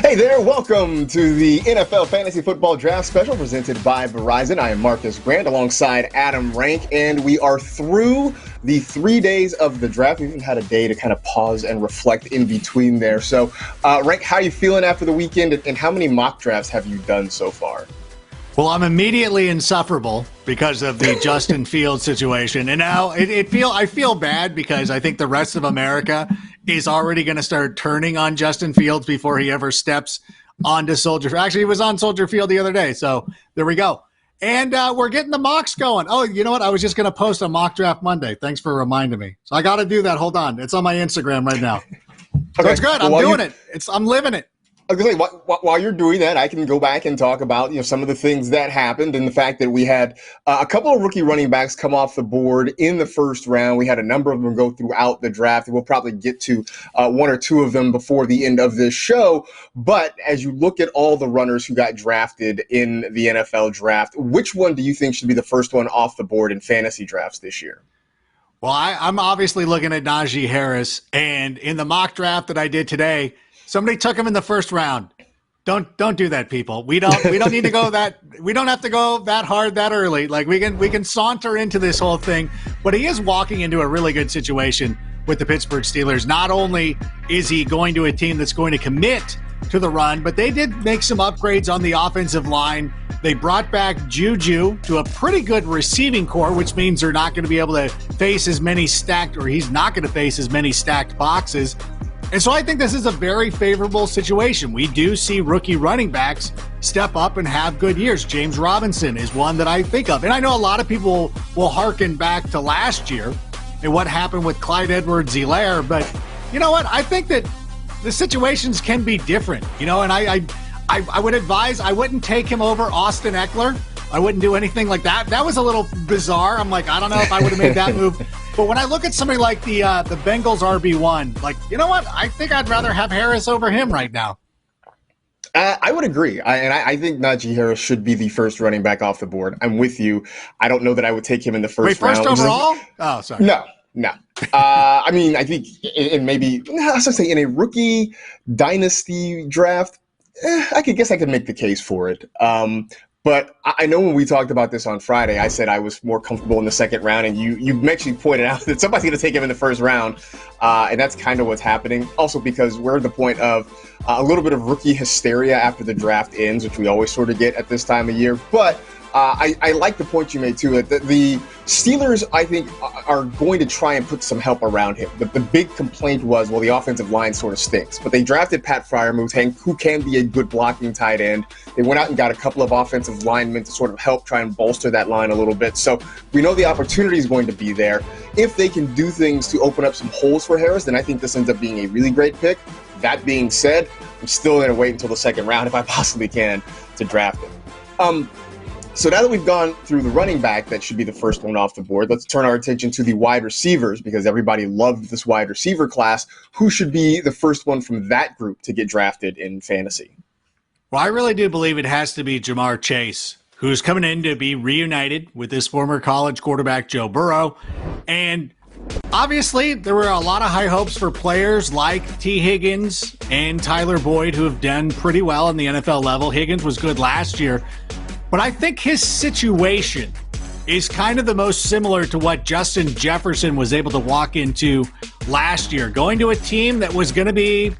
Hey there, welcome to the NFL Fantasy Football Draft Special presented by Verizon. I am Marcus Grant alongside Adam Rank, and we are through the 3 days of the draft. We even had a day to kind of pause and reflect in between there. So, Rank, how are you feeling after the weekend, and how many mock drafts have you done so far? Well, I'm immediately insufferable because of the Justin Fields situation. And now I feel bad because I think the rest of America is already going to start turning on Justin Fields before he ever steps onto Soldier. Actually, he was on Soldier Field the other day. So there we go. And we're getting the mocks going. Oh, you know what? I was just going to post a mock draft Monday. Thanks for reminding me. So I got to do that. Hold on. It's on my Instagram right now. So it's good. I'm doing it. I'm living it. I was going to say, while you're doing that, I can go back and talk about some of the things that happened and the fact that we had a couple of rookie running backs come off the board in the first round. We had a number of them go throughout the draft, and we'll probably get to one or two of them before the end of this show. But as you look at all the runners who got drafted in the NFL draft, which one do you think should be the first one off the board in fantasy drafts this year? Well, I'm obviously looking at Najee Harris, and in the mock draft that I did today, somebody took him in the first round. Don't do that, people. We don't need to go that. We don't have to go that hard that early. Like we can saunter into this whole thing, but he is walking into a really good situation with the Pittsburgh Steelers. Not only is he going to a team that's going to commit to the run, but they did make some upgrades on the offensive line. They brought back Juju to a pretty good receiving core, which means they're not going to be able to face as many stacked, or he's not going to face as many stacked boxes. And so I think this is a very favorable situation. We do see rookie running backs step up and have good years. James Robinson is one that I think of. And I know a lot of people will hearken back to last year and what happened with Clyde Edwards-Helaire. But you know what? I think that the situations can be different, and I would advise I wouldn't take him over Austin Eckler. I wouldn't do anything like that. That was a little bizarre. I'm like, I don't know if I would have made that move. But when I look at somebody like the Bengals RB1, like, you know what? I think I'd rather have Harris over him right now. I would agree. I think Najee Harris should be the first running back off the board. I'm with you. I don't know that I would take him in the first round. Wait, first overall? Oh, sorry. No. I mean, I think maybe, I was going to say in a rookie dynasty draft, I could make the case for it. But I know when we talked about this on Friday, I said I was more comfortable in the second round, and you actually pointed out that somebody's going to take him in the first round, and that's kind of what's happening. Also because we're at the point of a little bit of rookie hysteria after the draft ends, which we always sort of get at this time of year. But I like the point you made, too. That the Steelers, I think, are going to try and put some help around him. The big complaint was, well, the offensive line sort of stinks. But they drafted Pat Freiermuth, who can be a good blocking tight end. They went out and got a couple of offensive linemen to sort of help try and bolster that line a little bit. So we know the opportunity is going to be there. If they can do things to open up some holes for Harris, then I think this ends up being a really great pick. That being said, I'm still going to wait until the second round, if I possibly can, to draft him. So now that we've gone through the running back, that should be the first one off the board, let's turn our attention to the wide receivers, because everybody loved this wide receiver class. Who should be the first one from that group to get drafted in fantasy? Well, I really do believe it has to be Ja'Marr Chase, who's coming in to be reunited with his former college quarterback, Joe Burrow. And obviously, there were a lot of high hopes for players like T. Higgins and Tyler Boyd, who have done pretty well in the NFL level. Higgins was good last year. But I think his situation is kind of the most similar to what Justin Jefferson was able to walk into last year, going to a team that was going to be,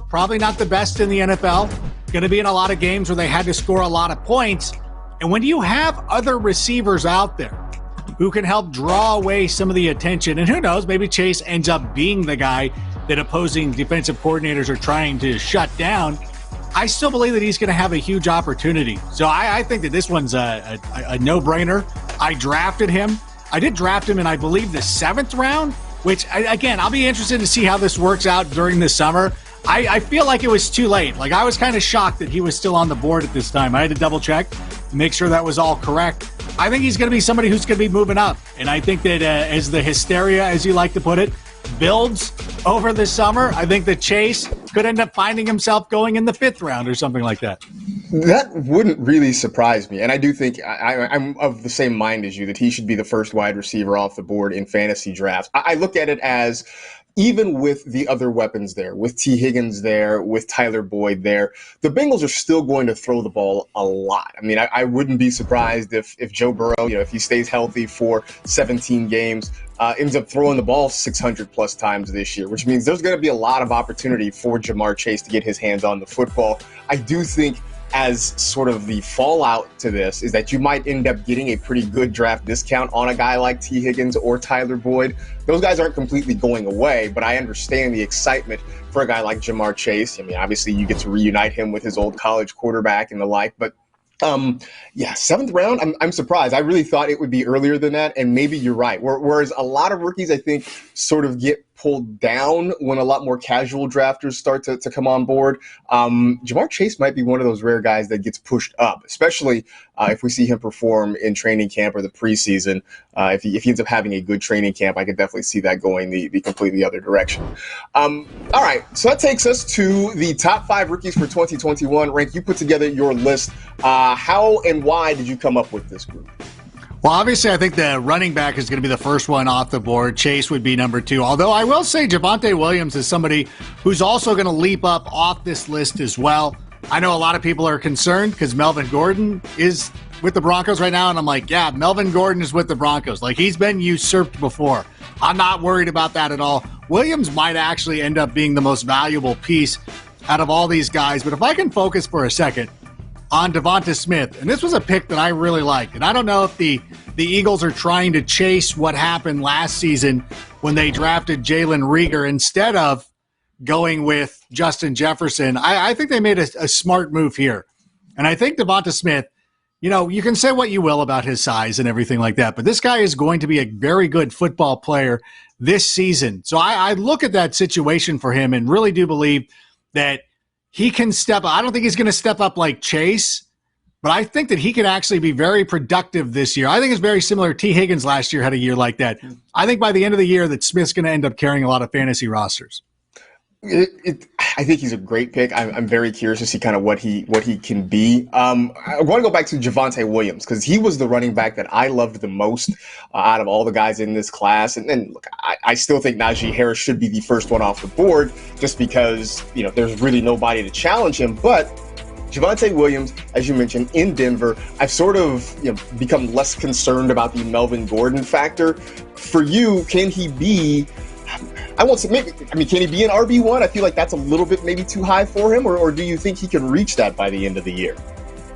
probably not the best in the NFL, going to be in a lot of games where they had to score a lot of points. And when you have other receivers out there who can help draw away some of the attention, and who knows, maybe Chase ends up being the guy that opposing defensive coordinators are trying to shut down, I still believe that he's going to have a huge opportunity. So I think that this one's a no-brainer. I drafted him. I did draft him in, I believe, the 7th round, which, again, I'll be interested to see how this works out during the summer. I feel like it was too late. Like, I was kind of shocked that he was still on the board at this time. I had to double-check, make sure that was all correct. I think he's going to be somebody who's going to be moving up. And I think that as the hysteria, as you like to put it, builds over the summer, I think that Chase could end up finding himself going in the 5th round or something like that. That wouldn't really surprise me. And I do think I'm of the same mind as you, that he should be the first wide receiver off the board in fantasy drafts. I look at it as, even with the other weapons there, with T. Higgins there, with Tyler Boyd there, the Bengals are still going to throw the ball a lot. I mean, I wouldn't be surprised if Joe Burrow, if he stays healthy for 17 games, ends up throwing the ball 600 plus times this year, which means there's going to be a lot of opportunity for Ja'Marr Chase to get his hands on the football. I do think, as sort of the fallout to this, is that you might end up getting a pretty good draft discount on a guy like T. Higgins or Tyler Boyd. Those guys aren't completely going away, but I understand the excitement for a guy like Ja'Marr Chase. I mean, obviously you get to reunite him with his old college quarterback and the like, but 7th round, I'm surprised. I really thought it would be earlier than that, and maybe you're right. Whereas a lot of rookies, I think, sort of get pulled down when a lot more casual drafters start to come on board. Ja'Marr Chase might be one of those rare guys that gets pushed up, especially if we see him perform in training camp or the preseason. If he ends up having a good training camp, I could definitely see that going the completely other direction. All right, so that takes us to the top 5 rookies for 2021. Rank, you put together your list. How and why did you come up with this group? Well, obviously, I think the running back is going to be the first one off the board. Chase would be number 2. Although I will say Javonte Williams is somebody who's also going to leap up off this list as well. I know a lot of people are concerned because Melvin Gordon is with the Broncos right now. And I'm like, yeah, Melvin Gordon is with the Broncos. Like, he's been usurped before. I'm not worried about that at all. Williams might actually end up being the most valuable piece out of all these guys. But if I can focus for a second on Devonta Smith, and this was a pick that I really liked. And I don't know if the Eagles are trying to chase what happened last season when they drafted Jalen Reagor instead of going with Justin Jefferson. I think they made a smart move here. And I think Devonta Smith, you can say what you will about his size and everything like that, but this guy is going to be a very good football player this season. So I look at that situation for him and really do believe that he can step up. I don't think he's going to step up like Chase, but I think that he could actually be very productive this year. I think it's very similar. T. Higgins last year had a year like that. I think by the end of the year that Smith's going to end up carrying a lot of fantasy rosters. I think he's a great pick. I'm very curious to see kind of what he can be. I want to go back to Javonte Williams because he was the running back that I loved the most out of all the guys in this class. And then look, I still think Najee Harris should be the first one off the board just because there's really nobody to challenge him. But Javonte Williams, as you mentioned, in Denver, I've sort of become less concerned about the Melvin Gordon factor. For you, can he be? I won't say maybe. I mean, can he be an RB1? I feel like that's a little bit maybe too high for him, or do you think he can reach that by the end of the year?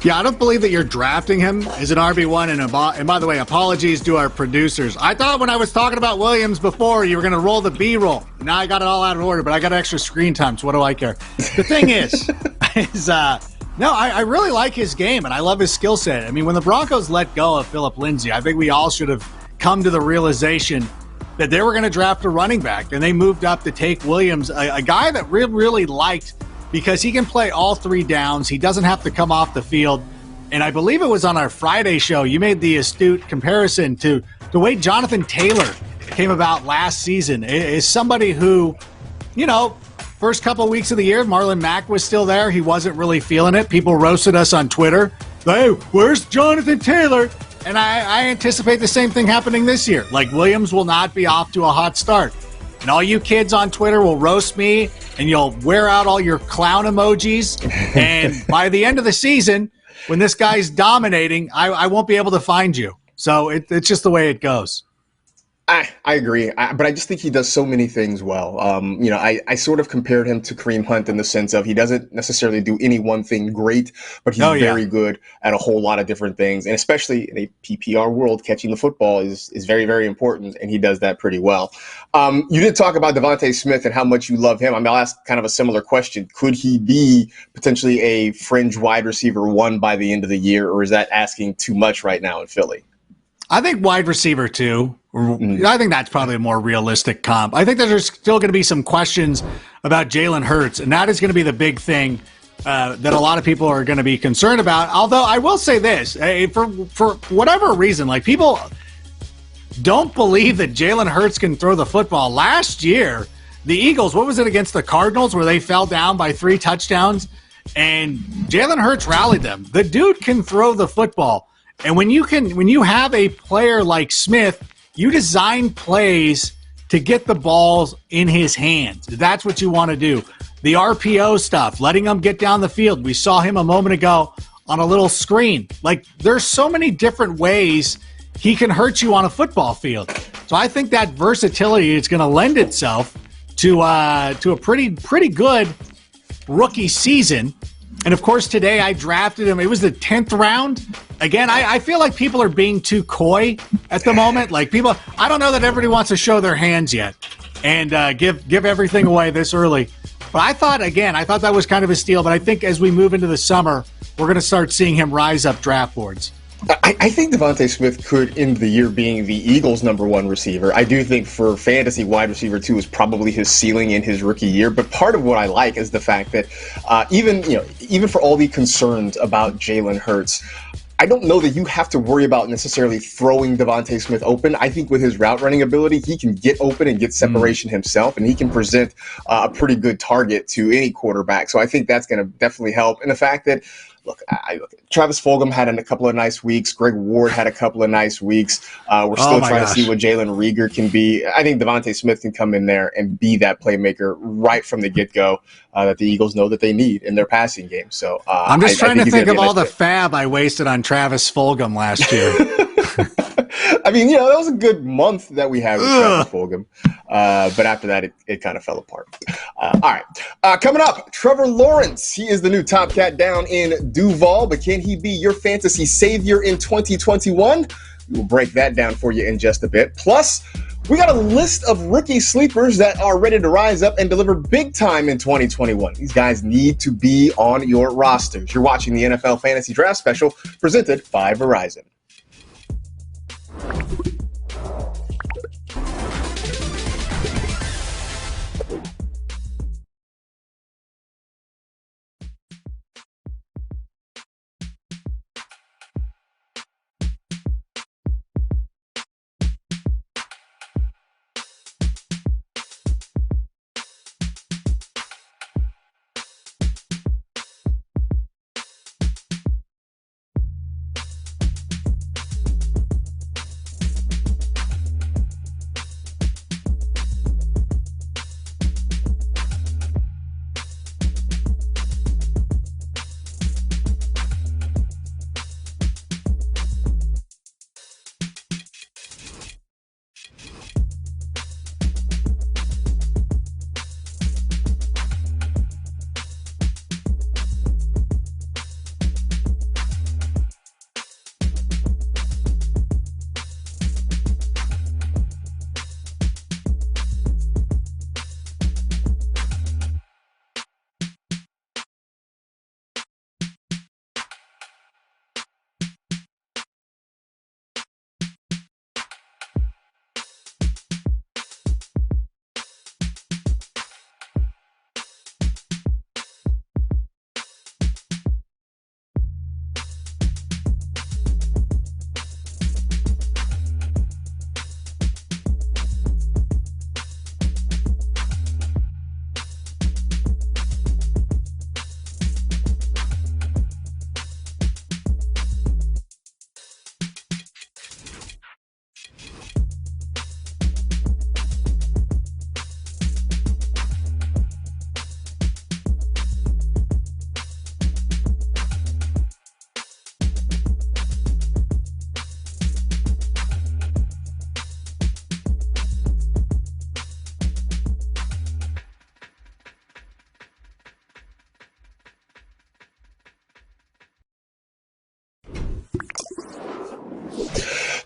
Yeah, I don't believe that you're drafting him as an RB1. And by the way, apologies to our producers. I thought when I was talking about Williams before, you were going to roll the B-roll. Now I got it all out of order, but I got extra screen time, so what do I care? The thing is no, I really like his game, and I love his skill set. I mean, when the Broncos let go of Phillip Lindsay, I think we all should have come to the realization that they were going to draft a running back, and they moved up to take Williams, a guy that really liked because he can play all three downs. He doesn't have to come off the field. And I believe it was on our Friday show, you made the astute comparison to the way Jonathan Taylor came about last season. Is somebody who, first couple of weeks of the year, Marlon Mack was still there. He wasn't really feeling it. People roasted us on Twitter. Hey, where's Jonathan Taylor? And I anticipate the same thing happening this year. Like, Williams will not be off to a hot start. And all you kids on Twitter will roast me, and you'll wear out all your clown emojis. And by the end of the season, when this guy's dominating, I won't be able to find you. So it's just the way it goes. I agree, but I just think he does so many things well. I sort of compared him to Kareem Hunt in the sense of he doesn't necessarily do any one thing great, but he's very good at a whole lot of different things. And especially in a PPR world, catching the football is very, very important, and he does that pretty well. You did talk about Devonta Smith and how much you love him. I'll ask kind of a similar question. Could he be potentially a fringe wide receiver one by the end of the year, or is that asking too much right now in Philly? I think wide receiver too. I think that's probably a more realistic comp. I think that there's still going to be some questions about Jalen Hurts, and that is going to be the big thing that a lot of people are going to be concerned about. Although I will say this, for whatever reason, like, people don't believe that Jalen Hurts can throw the football. Last year, the Eagles, what was it against the Cardinals where they fell down by 3 touchdowns? And Jalen Hurts rallied them. The dude can throw the football. And when you have a player like Smith, you design plays to get the balls in his hands. That's what you want to do. The RPO stuff, letting him get down the field. We saw him a moment ago on a little screen. Like, there's so many different ways he can hurt you on a football field. So I think that versatility is going to lend itself to a pretty good rookie season. And, of course, today I drafted him. It was the 10th round. Again, I feel like people are being too coy at the moment. Like, people, I don't know that everybody wants to show their hands yet and give everything away this early. But I thought that was kind of a steal. But I think as we move into the summer, we're going to start seeing him rise up draft boards. I think Devonta Smith could end the year being the Eagles' #1 receiver. I do think for fantasy, wide receiver 2 is probably his ceiling in his rookie year. But part of what I like is the fact that even for all the concerns about Jalen Hurts, I don't know that you have to worry about necessarily throwing Devonta Smith open. I think with his route running ability, he can get open and get separation himself, and he can present a pretty good target to any quarterback. So I think that's going to definitely help. And the fact that, look, Travis Fulgham had a couple of nice weeks. Greg Ward had a couple of nice weeks. We're still trying to see what Jalen Reagor can be. I think Devonta Smith can come in there and be that playmaker right from the get-go that the Eagles know that they need in their passing game. So I'm just trying to think of all the fab I wasted on Travis Fulgham last year. I mean, that was a good month that we had with Trevor Fulgham. But after that, it kind of fell apart. All right. Coming up, Trevor Lawrence. He is the new top cat down in Duval, but can he be your fantasy savior in 2021? We'll break that down for you in just a bit. Plus, we got a list of rookie sleepers that are ready to rise up and deliver big time in 2021. These guys need to be on your rosters. You're watching the NFL Fantasy Draft Special presented by Verizon.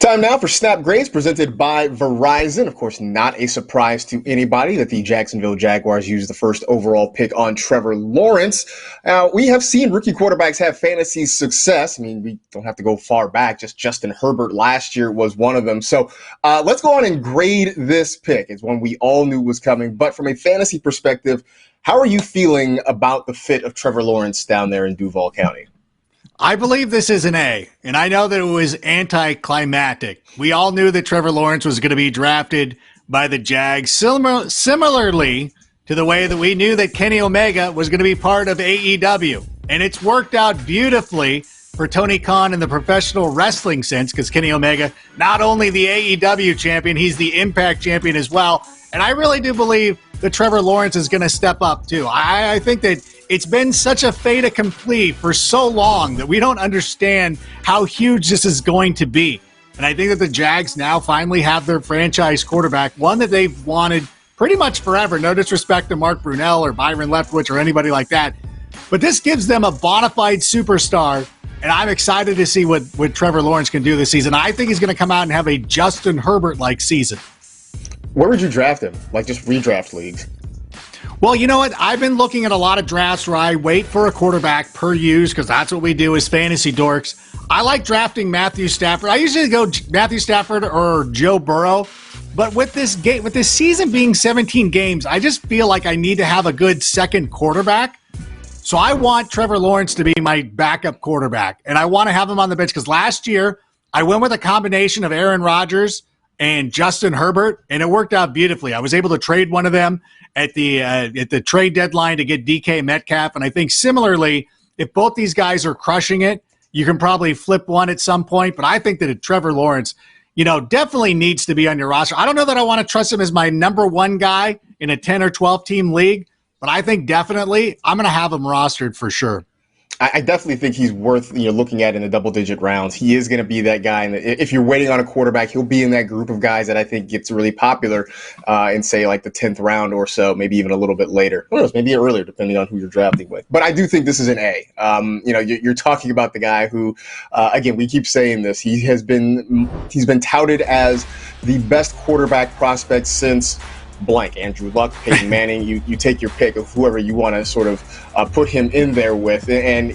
Time now for Snap Grades presented by Verizon. Of course, not a surprise to anybody that the Jacksonville Jaguars used the first overall pick on Trevor Lawrence. We have seen rookie quarterbacks have fantasy success. I mean, we don't have to go far back. Just Justin Herbert last year was one of them. So let's go on and grade this pick. It's one we all knew was coming. But from a fantasy perspective, how are you feeling about the fit of Trevor Lawrence down there in Duval County? I believe this is an A, and I know that it was anticlimactic. We all knew that Trevor Lawrence was going to be drafted by the Jags, similarly to the way that we knew that Kenny Omega was going to be part of AEW. And it's worked out beautifully for Tony Khan in the professional wrestling sense, because Kenny Omega, not only the AEW champion, he's the Impact champion as well. And I really do believe that Trevor Lawrence is going to step up too. I think that it's been such a fait accompli for so long that we don't understand how huge this is going to be. And I think that the Jags now finally have their franchise quarterback, one that they've wanted pretty much forever. No disrespect to Mark Brunell or Byron Leftwich or anybody like that. But this gives them a bona fide superstar, and I'm excited to see what Trevor Lawrence can do this season. I think he's going to come out and have a Justin Herbert-like season. Where would you draft him? Like just redraft leagues? Well, you know what? I've been looking at a lot of drafts where I wait for a quarterback per use, because that's what we do as fantasy dorks. I like drafting Matthew Stafford. I usually go Matthew Stafford or Joe Burrow. But with this season being 17 games, I just feel like I need to have a good second quarterback. So I want Trevor Lawrence to be my backup quarterback. And I want to have him on the bench, because last year I went with a combination of Aaron Rodgers and Justin Herbert, and it worked out beautifully. I was able to trade one of them at the trade deadline to get DK Metcalf. And I think similarly, if both these guys are crushing it, you can probably flip one at some point. But I think that Trevor Lawrence, definitely needs to be on your roster. I don't know that I want to trust him as my number one guy in a 10 or 12 team league, but I think definitely I'm going to have him rostered for sure. I definitely think he's worth looking at in the double-digit rounds. He is going to be that guy, and if you're waiting on a quarterback, he'll be in that group of guys that I think gets really popular in, say, like the 10th round or so, maybe even a little bit later. Who knows, maybe earlier, depending on who you're drafting with. But I do think this is an A. You're talking about the guy who, again, we keep saying this. He's been touted as the best quarterback prospect since blank. Andrew Luck, Peyton Manning, you take your pick of whoever you want to sort of put him in there with. And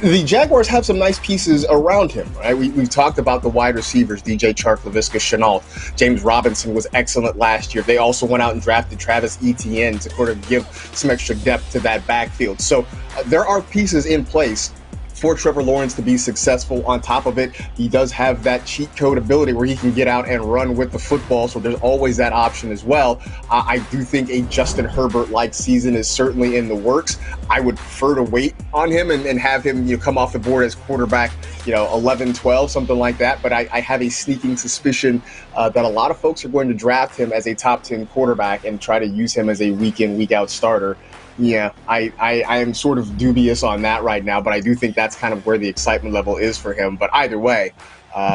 the Jaguars have some nice pieces around him, right? We've talked about the wide receivers, DJ Chark, Laviska Shenault. James Robinson was excellent last year. They also went out and drafted Travis Etienne to sort of give some extra depth to that backfield. So there are pieces in place for Trevor Lawrence to be successful. On top of it, he does have that cheat code ability where he can get out and run with the football, so there's always that option as well. I do think a Justin Herbert-like season is certainly in the works. I would prefer to wait on him and have him come off the board as quarterback 11, 12, something like that, but I have a sneaking suspicion that a lot of folks are going to draft him as a top 10 quarterback and try to use him as a week-in, week-out starter. Yeah, I am sort of dubious on that right now, but I do think that's kind of where the excitement level is for him. But either way,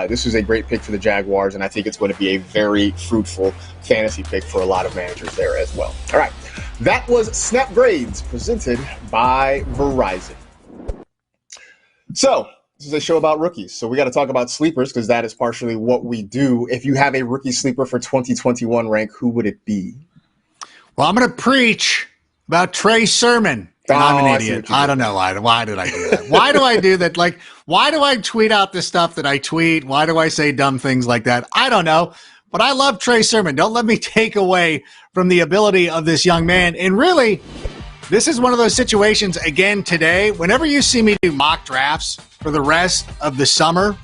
this was a great pick for the Jaguars, and I think it's going to be a very fruitful fantasy pick for a lot of managers there as well. All right, that was Snap Grades presented by Verizon. So this is a show about rookies, so we got to talk about sleepers because that is partially what we do. If you have a rookie sleeper for 2021 rank, who would it be? Well, I'm going to preach about Trey Sermon. I'm an idiot. I don't know why. Why did I do that? Why do I do that? Like, why do I tweet out the stuff that I tweet? Why do I say dumb things like that? I don't know. But I love Trey Sermon. Don't let me take away from the ability of this young man. And really, this is one of those situations, again, today, whenever you see me do mock drafts for the rest of the summer,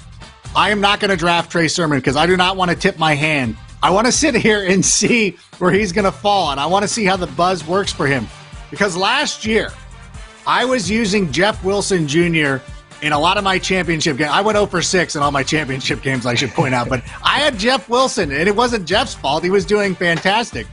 I am not going to draft Trey Sermon because I do not want to tip my hand. I want to sit here and see where he's going to fall, and I want to see how the buzz works for him. Because last year, I was using Jeff Wilson Jr. in a lot of my championship games. I went 0 for 6 in all my championship games, I should point out. But I had Jeff Wilson, and it wasn't Jeff's fault. He was doing fantastic.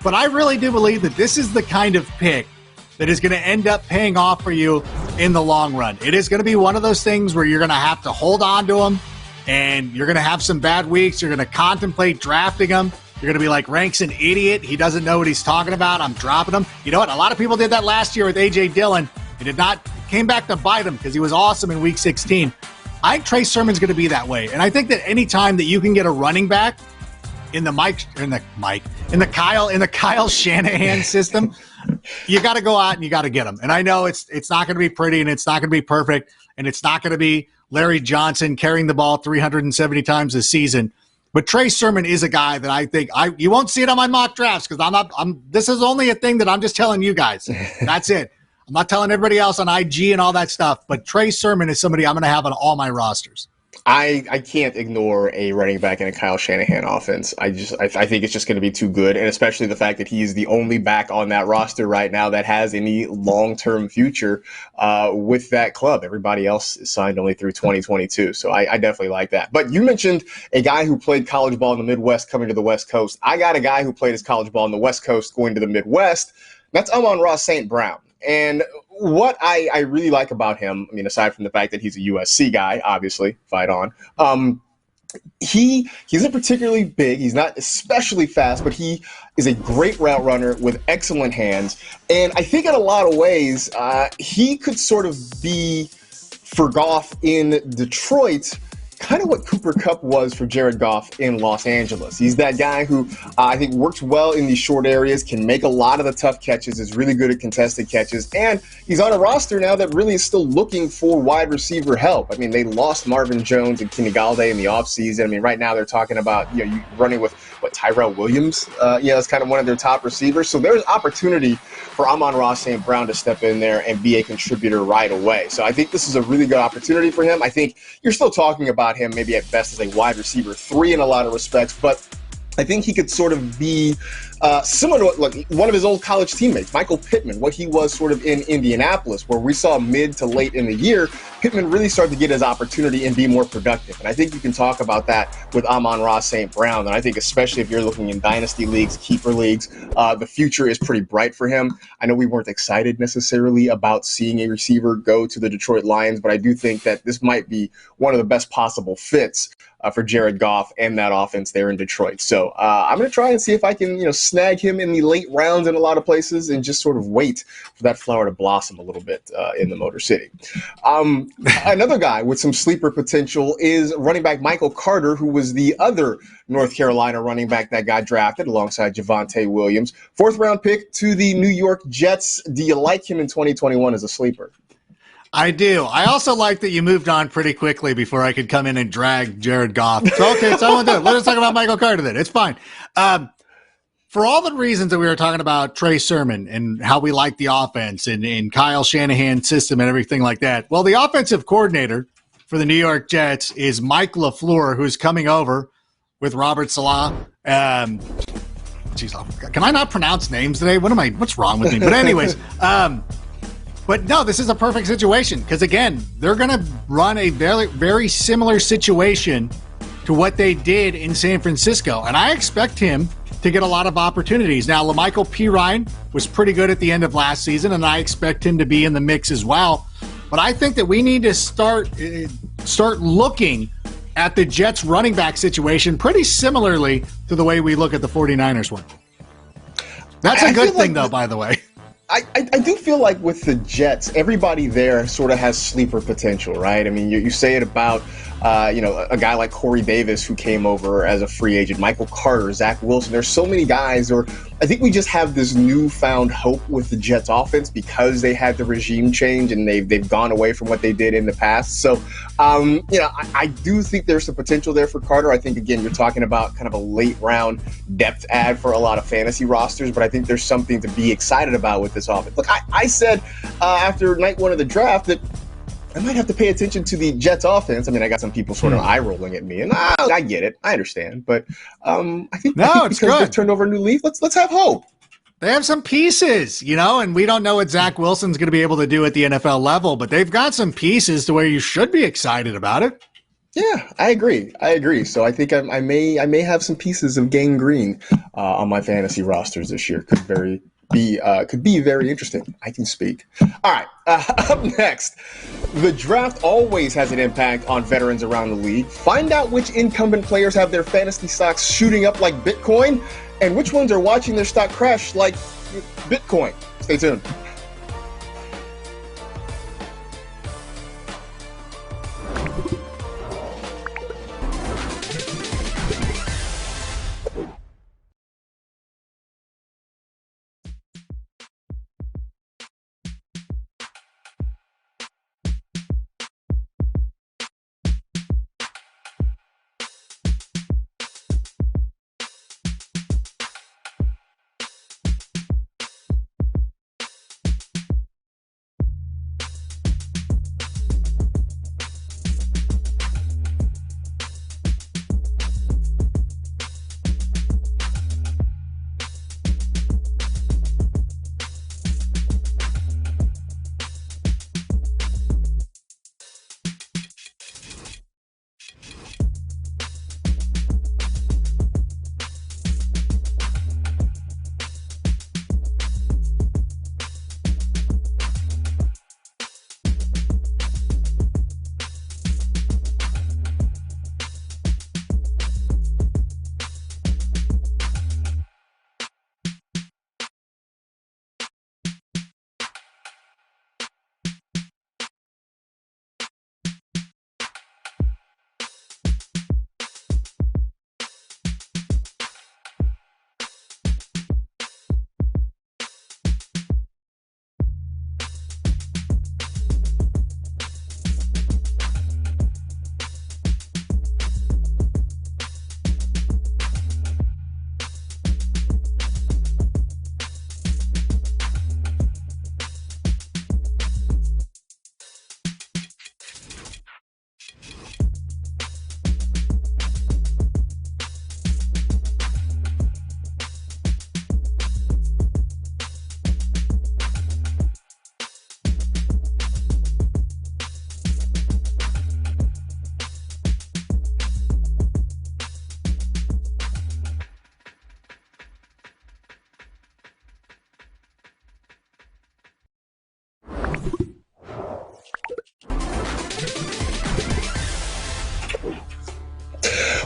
But I really do believe that this is the kind of pick that is going to end up paying off for you in the long run. It is going to be one of those things where you're going to have to hold on to him, and you're going to have some bad weeks. You're going to contemplate drafting him. You're going to be like, Rank's an idiot. He doesn't know what he's talking about. I'm dropping him. You know what? A lot of people did that last year with A.J. Dillon. It came back to bite him because he was awesome in Week 16. I think Trey Sermon's going to be that way. And I think that any time that you can get a running back in the Kyle Shanahan system, you got to go out and you got to get him. And I know it's not going to be pretty and it's not going to be perfect and it's not going to be Larry Johnson carrying the ball 370 times this season. But Trey Sermon is a guy that I think you won't see it on my mock drafts because this is only a thing that I'm just telling you guys. That's it. I'm not telling everybody else on IG and all that stuff, but Trey Sermon is somebody I'm going to have on all my rosters. I can't ignore a running back in a Kyle Shanahan offense. I think it's just going to be too good, and especially the fact that he's the only back on that roster right now that has any long-term future with that club. Everybody else is signed only through 2022, so I definitely like that. But you mentioned a guy who played college ball in the Midwest coming to the West Coast. I got a guy who played his college ball in the West Coast going to the Midwest. That's Amon-Ra St. Brown. And what I really like about him, I mean, aside from the fact that he's a USC guy, obviously, fight on, he isn't particularly big. He's not especially fast, but he is a great route runner with excellent hands. And I think in a lot of ways, he could sort of be for Goff in Detroit, kind of what Cooper Kupp was for Jared Goff in Los Angeles. He's that guy who I think works well in these short areas, can make a lot of the tough catches, is really good at contested catches, and he's on a roster now that really is still looking for wide receiver help. I mean, they lost Marvin Jones and Kenny Galladay in the offseason. I mean, right now they're talking about, you running with, Tyrell Williams, it's kind of one of their top receivers. So there's opportunity for Amon-Ra St. Brown to step in there and be a contributor right away. So I think this is a really good opportunity for him. I think you're still talking about him maybe at best as a wide receiver 3 in a lot of respects, but I think he could sort of be similar to one of his old college teammates, Michael Pittman, what he was sort of in Indianapolis, where we saw mid to late in the year, Pittman really started to get his opportunity and be more productive. And I think you can talk about that with Amon-Ra St. Brown. And I think especially if you're looking in dynasty leagues, keeper leagues, the future is pretty bright for him. I know we weren't excited necessarily about seeing a receiver go to the Detroit Lions, but I do think that this might be one of the best possible fits for Jared Goff and that offense there in Detroit. So I'm going to try and see if I can, snag him in the late rounds in a lot of places and just sort of wait for that flower to blossom a little bit in the Motor City. Another guy with some sleeper potential is running back Michael Carter, who was the other North Carolina running back that got drafted alongside Javonte Williams. 4th round pick to the New York Jets. Do you like him in 2021 as a sleeper? I do. I also like that you moved on pretty quickly before I could come in and drag Jared Goff. So, okay, so I want to let's talk about Michael Carter then. It's fine. For all the reasons that we were talking about Trey Sermon and how we like the offense and Kyle Shanahan's system and everything like that, well, the offensive coordinator for the New York Jets is Mike LaFleur, who's coming over with Robert Saleh. Can I not pronounce names today? What's wrong with me? But anyways, but no, this is a perfect situation because, again, they're going to run a very, very similar situation to what they did in San Francisco. And I expect him to get a lot of opportunities. Now, LaMichael Pirine was pretty good at the end of last season, and I expect him to be in the mix as well. But I think that we need to start looking at the Jets running back situation pretty similarly to the way we look at the 49ers one. That's a good thing, though, by the way. I do feel like with the Jets, everybody there sort of has sleeper potential, right? I mean, you say it about, a guy like Corey Davis who came over as a free agent, Michael Carter, Zach Wilson. There's so many guys, or I think we just have this newfound hope with the Jets offense because they had the regime change and they've gone away from what they did in the past. So, I do think there's some potential there for Carter. I think, again, you're talking about kind of a late round depth add for a lot of fantasy rosters, but I think there's something to be excited about with this offense. Look, I said after night 1 of the draft that I might have to pay attention to the Jets offense. I mean, I got some people sort of eye rolling at me, and I get it. I understand. But I think because they've turned over a new leaf, let's have hope. They have some pieces, and we don't know what Zach Wilson's going to be able to do at the NFL level, but they've got some pieces to where you should be excited about it. Yeah, I agree. So I think I may have some pieces of Gang Green on my fantasy rosters this year. Could be very interesting. I can speak. All right, up next, the draft always has an impact on veterans around the league. Find out which incumbent players have their fantasy stocks shooting up like Bitcoin, and which ones are watching their stock crash like Bitcoin. Stay tuned.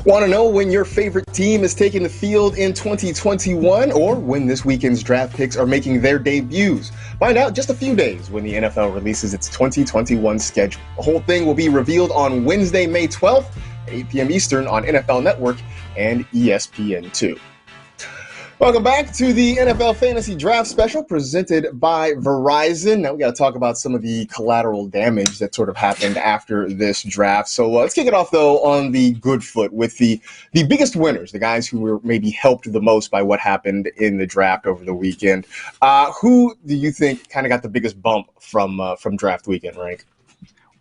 Want to know when your favorite team is taking the field in 2021 or when this weekend's draft picks are making their debuts? Find out just a few days when the NFL releases its 2021 schedule. The whole thing will be revealed on Wednesday, May 12th at 8 p.m. Eastern on NFL Network and ESPN2. Welcome back to the NFL Fantasy Draft Special presented by Verizon. Now we got to talk about some of the collateral damage that sort of happened after this draft. So let's kick it off, though, on the good foot with the biggest winners, the guys who were maybe helped the most by what happened in the draft over the weekend. Who do you think kind of got the biggest bump from draft weekend, Rank?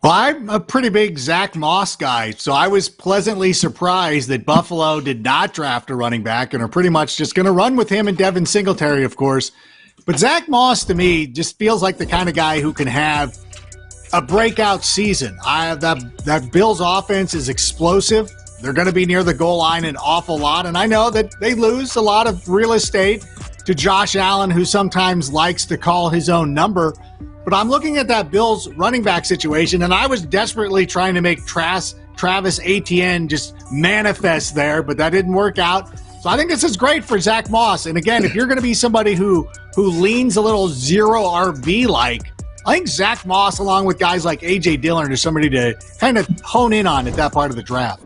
Well, I'm a pretty big Zach Moss guy, so I was pleasantly surprised that Buffalo did not draft a running back and are pretty much just going to run with him and Devin Singletary, of course. But Zach Moss, to me, just feels like the kind of guy who can have a breakout season. That Bills offense is explosive. They're going to be near the goal line an awful lot, and I know that they lose a lot of real estate to Josh Allen, who sometimes likes to call his own number. But I'm looking at that Bills running back situation, and I was desperately trying to make Travis Etienne just manifest there, but that didn't work out. So I think this is great for Zach Moss. And again, if you're going to be somebody who leans a little zero RB-like, I think Zach Moss, along with guys like A.J. Dillon, is somebody to kind of hone in on at that part of the draft.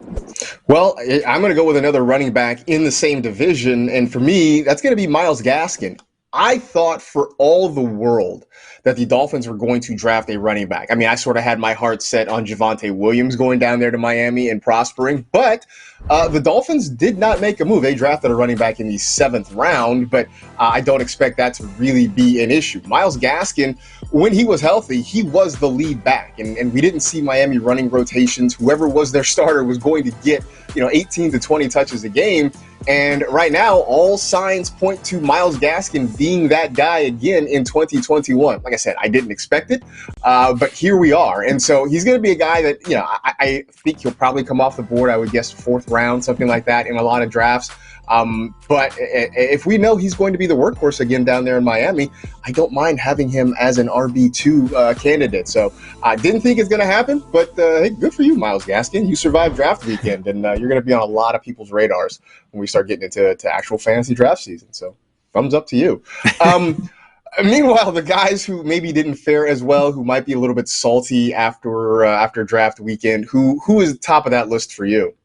Well, I'm going to go with another running back in the same division, and for me, that's going to be Myles Gaskin. I thought for all the world that the Dolphins were going to draft a running back. I mean, I sort of had my heart set on Javonte Williams going down there to Miami and prospering, but the Dolphins did not make a move. They drafted a running back in the 7th round, but I don't expect that to really be an issue. Myles Gaskin, when he was healthy, he was the lead back, and we didn't see Miami running rotations. Whoever was their starter was going to get 18 to 20 touches a game. And right now, all signs point to Myles Gaskin being that guy again in 2021. Like I said, I didn't expect it, but here we are. And so he's going to be a guy that, I think he'll probably come off the board, I would guess 4th round, something like that in a lot of drafts. But if we know he's going to be the workhorse again down there in Miami, I don't mind having him as an RB2 candidate. So I didn't think it's going to happen, but hey, good for you, Myles Gaskin. You survived draft weekend, and you're going to be on a lot of people's radars when we start getting into actual fantasy draft season. So thumbs up to you. Meanwhile, the guys who maybe didn't fare as well, who might be a little bit salty after draft weekend, who is top of that list for you?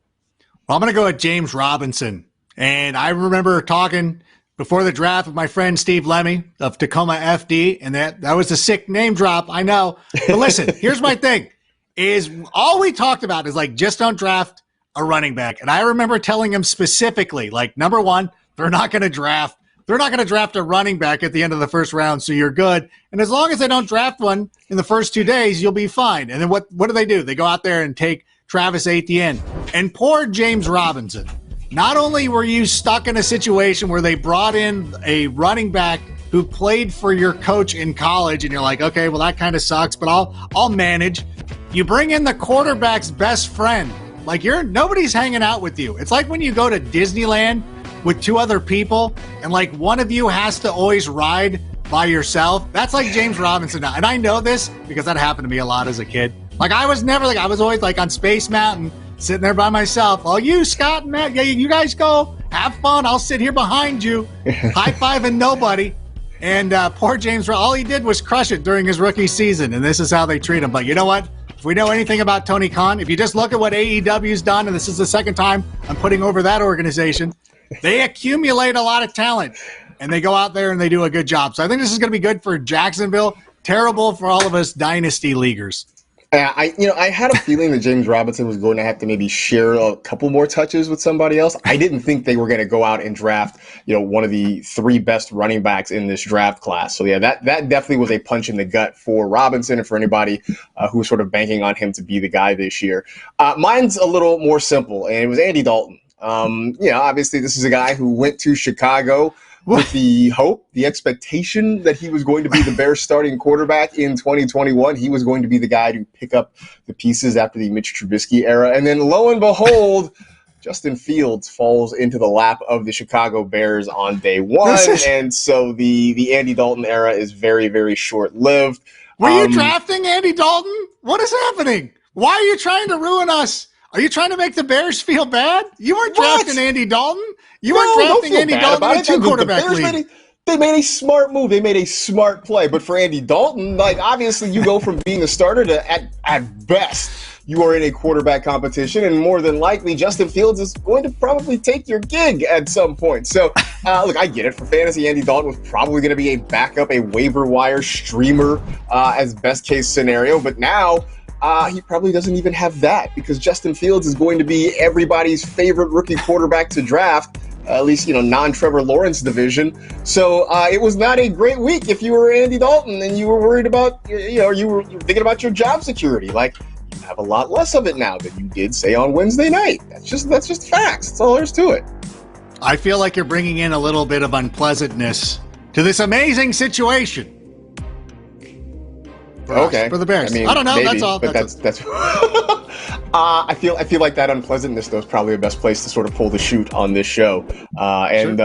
Well, I'm going to go with James Robinson. And I remember talking before the draft with my friend Steve Lemmy of Tacoma FD, and that was a sick name drop, I know. But listen, here's my thing, is all we talked about is just don't draft a running back. And I remember telling him specifically, number one, they're not going to draft a running back at the end of the 1st round, so you're good. And as long as they don't draft one in the first 2 days, you'll be fine. And then what do? They go out there and take Travis Etienne. And poor James Robinson. Not only were you stuck in a situation where they brought in a running back who played for your coach in college, and you're like, okay, well, that kind of sucks, but I'll manage. You bring in the quarterback's best friend. Nobody's hanging out with you. It's like when you go to Disneyland with 2 other people, and one of you has to always ride by yourself. That's like James Robinson now. And I know this because that happened to me a lot as a kid. I was always on Space Mountain, sitting there by myself. Oh, you, Scott and Matt, yeah, you guys go. Have fun. I'll sit here behind you, high-fiving nobody. And poor James, all he did was crush it during his rookie season, and this is how they treat him. But you know what? If we know anything about Tony Khan, if you just look at what AEW's done, and this is the 2nd time I'm putting over that organization, they accumulate a lot of talent, and they go out there and they do a good job. So I think this is going to be good for Jacksonville, terrible for all of us dynasty leaguers. I had a feeling that James Robinson was going to have to maybe share a couple more touches with somebody else. I didn't think they were going to go out and draft, one of the 3 best running backs in this draft class. So yeah, that definitely was a punch in the gut for Robinson and for anybody who was sort of banking on him to be the guy this year. Mine's a little more simple, and it was Andy Dalton. Obviously this is a guy who went to Chicago with the hope, the expectation that he was going to be the Bears starting quarterback in 2021. He was going to be the guy to pick up the pieces after the Mitch Trubisky era. And then lo and behold, Justin Fields falls into the lap of the Chicago Bears on day 1. And so the Andy Dalton era is very, very short-lived. Were you drafting Andy Dalton? What is happening? Why are you trying to ruin us? Are you trying to make the Bears feel bad? You weren't drafting Andy Dalton. You weren't drafting Andy Dalton in a 2-quarterback league. They made a smart move. They made a smart play. But for Andy Dalton, like, obviously you go from being a starter to at best you are in a quarterback competition, and more than likely Justin Fields is going to probably take your gig at some point. So, look, I get it. For fantasy, Andy Dalton was probably going to be a backup, a waiver wire streamer as best case scenario. But now he probably doesn't even have that, because Justin Fields is going to be everybody's favorite rookie quarterback to draft. At least, non-Trevor Lawrence division. So it was not a great week if you were Andy Dalton and you were worried about, you were thinking about your job security. Like, you have a lot less of it now than you did, say, on Wednesday night. That's just facts. That's all there is to it. I feel like you're bringing in a little bit of unpleasantness to this amazing situation. For the Bears. I don't know. Maybe, that's all. But that's I feel like that unpleasantness, though, is probably the best place to sort of pull the chute on this show, and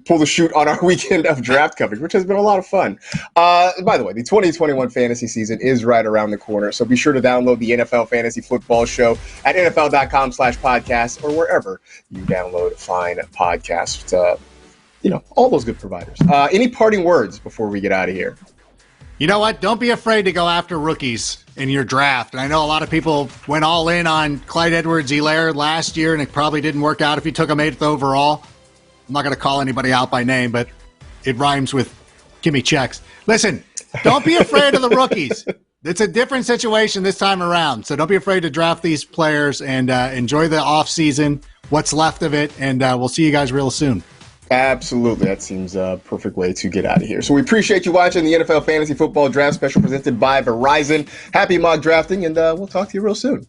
pull the chute on our weekend of draft coverage, which has been a lot of fun. By the way, the 2021 fantasy season is right around the corner, so be sure to download the NFL Fantasy Football Show at NFL.com/podcasts or wherever you download fine podcasts. All those good providers. Any parting words before we get out of here? You know what? Don't be afraid to go after rookies in your draft. And I know a lot of people went all in on Clyde Edwards-Helaire last year, and it probably didn't work out if you took him 8th overall. I'm not going to call anybody out by name, but it rhymes with gimme checks. Listen, don't be afraid of the rookies. It's a different situation this time around. So don't be afraid to draft these players, and enjoy the offseason, what's left of it, and we'll see you guys real soon. Absolutely. That seems a perfect way to get out of here. So we appreciate you watching the NFL Fantasy Football Draft Special presented by Verizon. Happy mock drafting, and we'll talk to you real soon.